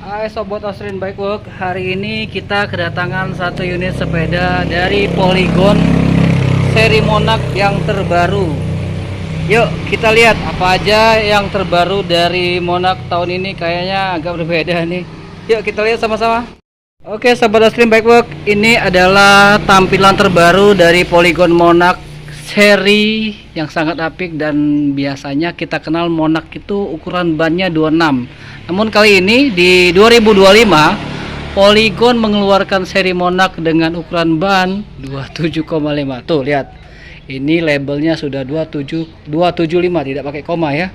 Hai Sobat Osrin Bikework, hari ini kita kedatangan satu unit sepeda dari Polygon seri Monarch yang terbaru. Yuk kita lihat apa aja yang terbaru dari Monarch tahun ini, kayaknya agak berbeda nih. Yuk kita lihat sama-sama. Oke Sobat Osrin Bikework, ini adalah tampilan terbaru dari Polygon Monarch seri yang sangat apik, dan biasanya kita kenal Monarch itu ukuran bannya 26. Namun kali ini di 2025 Polygon mengeluarkan seri Monarch dengan ukuran ban 27,5. Tuh lihat, ini labelnya sudah 275, tidak pakai koma ya.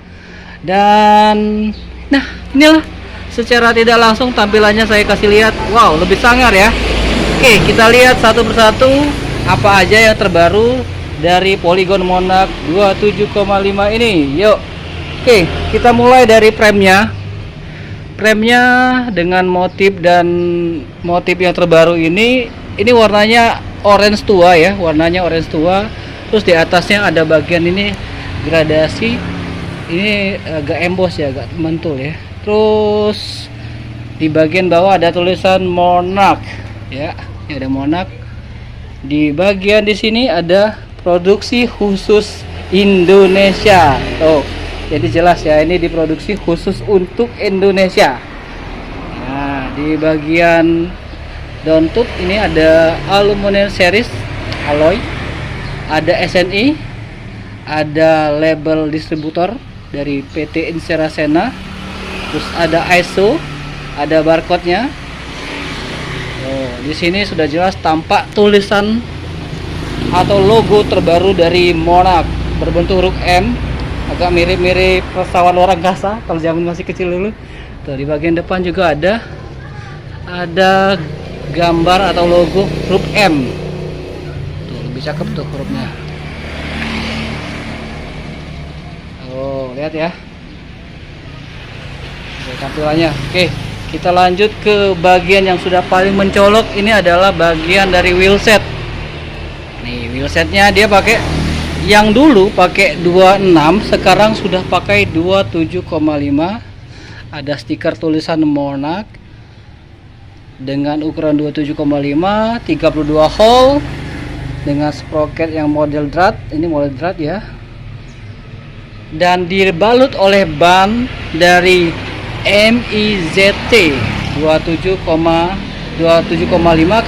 Dan nah inilah secara tidak langsung tampilannya, saya kasih lihat. Wow, lebih sangar ya. Oke, kita lihat satu persatu apa aja yang terbaru dari Polygon Monarch 27,5 ini. Yuk. Oke, kita mulai dari premnya dengan motif yang terbaru ini warnanya orange tua ya, terus di atasnya ada bagian ini gradasi, ini agak emboss ya, agak mentul ya. Terus di bagian bawah ada tulisan Monarch ya, ini ada Monarch. Di bagian di sini ada produksi khusus Indonesia. Tuh, jadi jelas ya, ini diproduksi khusus untuk Indonesia. Nah, di bagian downtube ini ada aluminium series alloy, ada SNI, ada label distributor dari PT Inserasena, terus ada ISO, ada barcode-nya. Oh, di sini sudah jelas tampak tulisan atau logo terbaru dari Monarch berbentuk huruf M, agak mirip-mirip pesawat luar angkasa kalau zaman masih kecil dulu. Tuh, di bagian depan juga ada gambar atau logo huruf M. Tuh, lebih cakep tuh hurufnya. Oh, lihat ya. Oke, tampilannya. Oke, kita lanjut ke bagian yang sudah paling mencolok. Ini adalah bagian dari wheelset. Nih, wheelsetnya dia pakai, yang dulu pakai 26, sekarang sudah pakai 27,5. Ada stiker tulisan Monarch dengan ukuran 27,5, 32 hole dengan sprocket yang model drat. Ini model drat ya. Dan dibalut oleh ban dari MIZT 27,5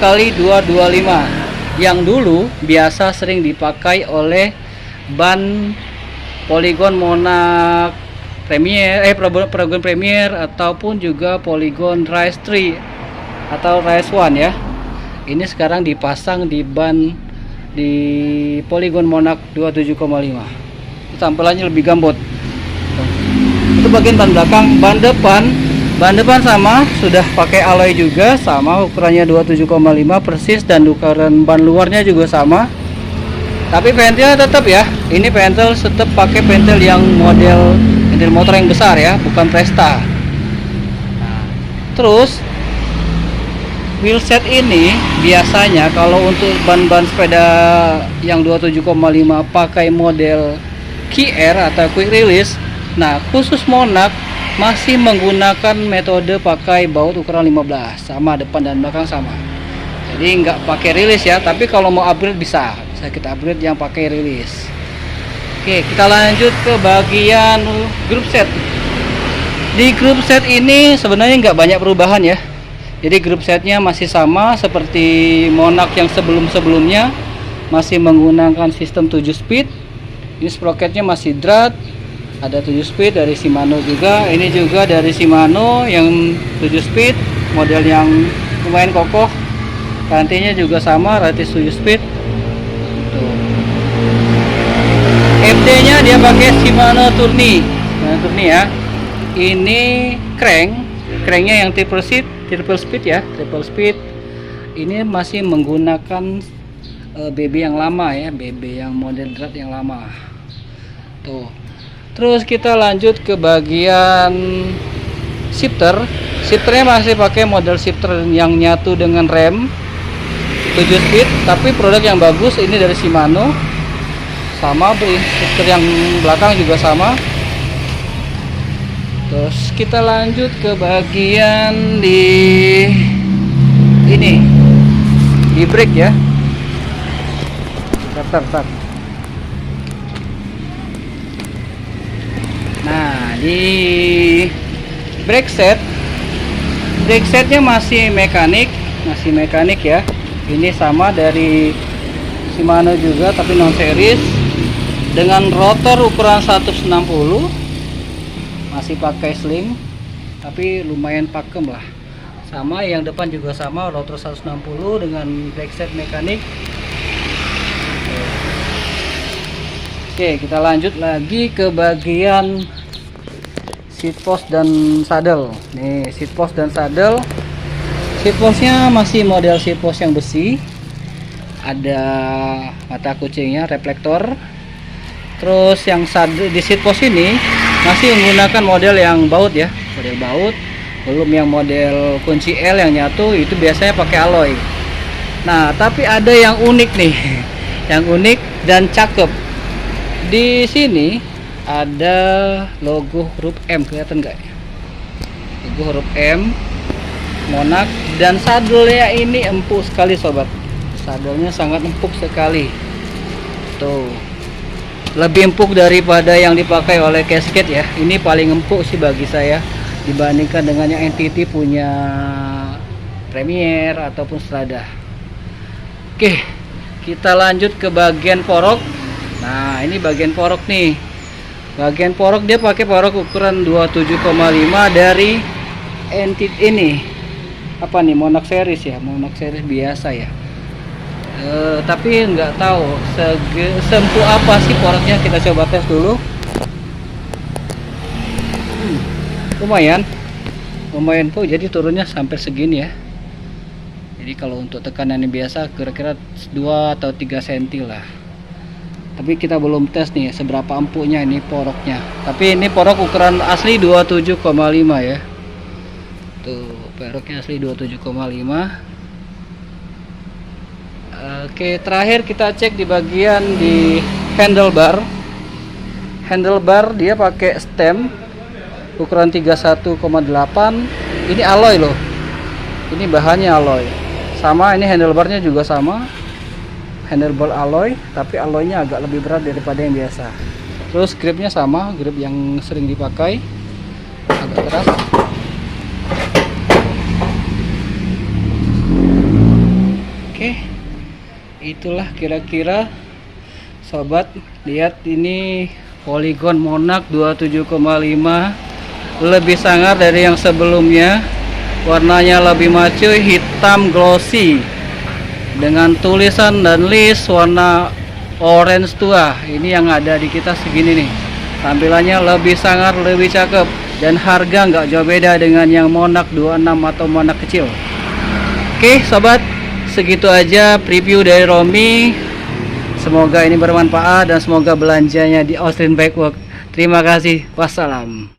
kali 225 yang dulu biasa sering dipakai oleh ban Polygon Monarch Polygon Premier ataupun juga Polygon Rise 3 atau Rise 1 ya. Ini sekarang dipasang di ban di Polygon Monarch 27,5. Tampilannya lebih gambot. Itu bagian ban belakang. Ban depan sama, sudah pakai alloy juga, sama ukurannya 27,5 persis, dan ukuran ban luarnya juga sama. Tapi pentilnya tetap ya, ini pentil tetap pakai pentil yang model motor yang besar ya, bukan Presta. Nah, terus wheelset ini biasanya kalau untuk ban-ban sepeda yang 27,5 pakai model QR atau quick release. Nah, khusus Monarch masih menggunakan metode pakai baut ukuran 15, sama depan dan belakang sama. Jadi nggak pakai rilis ya, tapi kalau mau upgrade bisa kita upgrade yang pakai rilis. Oke, kita lanjut ke bagian group set. Di group set ini sebenarnya nggak banyak perubahan ya. Jadi group setnya masih sama seperti Monarch yang sebelum-sebelumnya, masih menggunakan sistem 7 speed. Ini sprocketnya masih drat. Ada 7 speed dari Shimano juga. Ini juga dari Shimano yang 7 speed, model yang lumayan kokoh. Rantinya juga sama, rantai 7 speed. MD nya dia pakai Shimano Tourney ya. Ini cranknya yang triple speed ya, triple speed. Ini masih menggunakan BB yang lama ya, BB yang model drat yang lama. Tuh. Terus kita lanjut ke bagian shifternya masih pakai model shifter yang nyatu dengan rem 7 speed, tapi produk yang bagus ini dari Shimano. Sama, shifter yang belakang juga sama. Terus kita lanjut ke bagian di ini, di brake ya. Start. Nah, di brake setnya masih mekanik ya. Ini sama dari Shimano juga, tapi non series, dengan rotor ukuran 160. Masih pakai sling, tapi lumayan pakem lah. Sama yang depan juga sama, rotor 160 dengan brake set mekanik. Oke, kita lanjut lagi ke bagian seat post dan saddle. Nih, seat post dan saddle. Seat postnya masih model seat post yang besi. Ada mata kucingnya, reflektor. Terus yang di seat post ini masih menggunakan model yang baut ya, model baut. Belum yang model kunci L yang nyatu, itu biasanya pakai alloy. Nah, tapi ada yang unik nih, yang unik dan cakep. Di sini ada logo huruf M, kelihatan nggak? Logo huruf M, Monarch, dan sadelnya ini empuk sekali sobat. Sadelnya sangat empuk sekali. Tuh, lebih empuk daripada yang dipakai oleh Cascade ya. Ini paling empuk sih bagi saya dibandingkan dengan yang NTT punya Premier ataupun Strada. Oke, kita lanjut ke bagian porok. Nah, ini bagian porok nih. Bagian porok dia pakai porok ukuran 27,5 dari NTT ini. Apa nih, Monarch series ya, Monarch series biasa ya. Tapi nggak tahu seempuk apa sih poroknya. Kita coba tes dulu. Lumayan empuk, jadi turunnya sampai segini ya. Jadi kalau untuk tekanan yang biasa kira-kira 2 atau 3 cm lah. Tapi kita belum tes nih seberapa empuknya ini poroknya. Tapi ini porok ukuran asli 27,5 ya. Tuh, poroknya asli 27,5. Oke, terakhir kita cek di bagian di handlebar. Handlebar dia pakai stem ukuran 31,8. Ini alloy loh. Ini bahannya alloy. Sama, ini handlebarnya juga sama. Handlebar alloy, tapi alloynya agak lebih berat daripada yang biasa. Terus gripnya sama, grip yang sering dipakai, agak keras. Oke, itulah kira-kira sobat. Lihat ini Polygon Monarch 27,5, lebih sangar dari yang sebelumnya. Warnanya lebih macu, hitam glossy dengan tulisan dan list warna orange tua. Ini yang ada di kita segini nih. Tampilannya lebih sangar, lebih cakep, dan harga nggak jauh beda dengan yang Monarch 26 atau Monarch kecil. Oke sobat, segitu aja preview dari Romi. Semoga ini bermanfaat dan semoga belanjanya di Austrian Bike Works. Terima kasih, wassalam.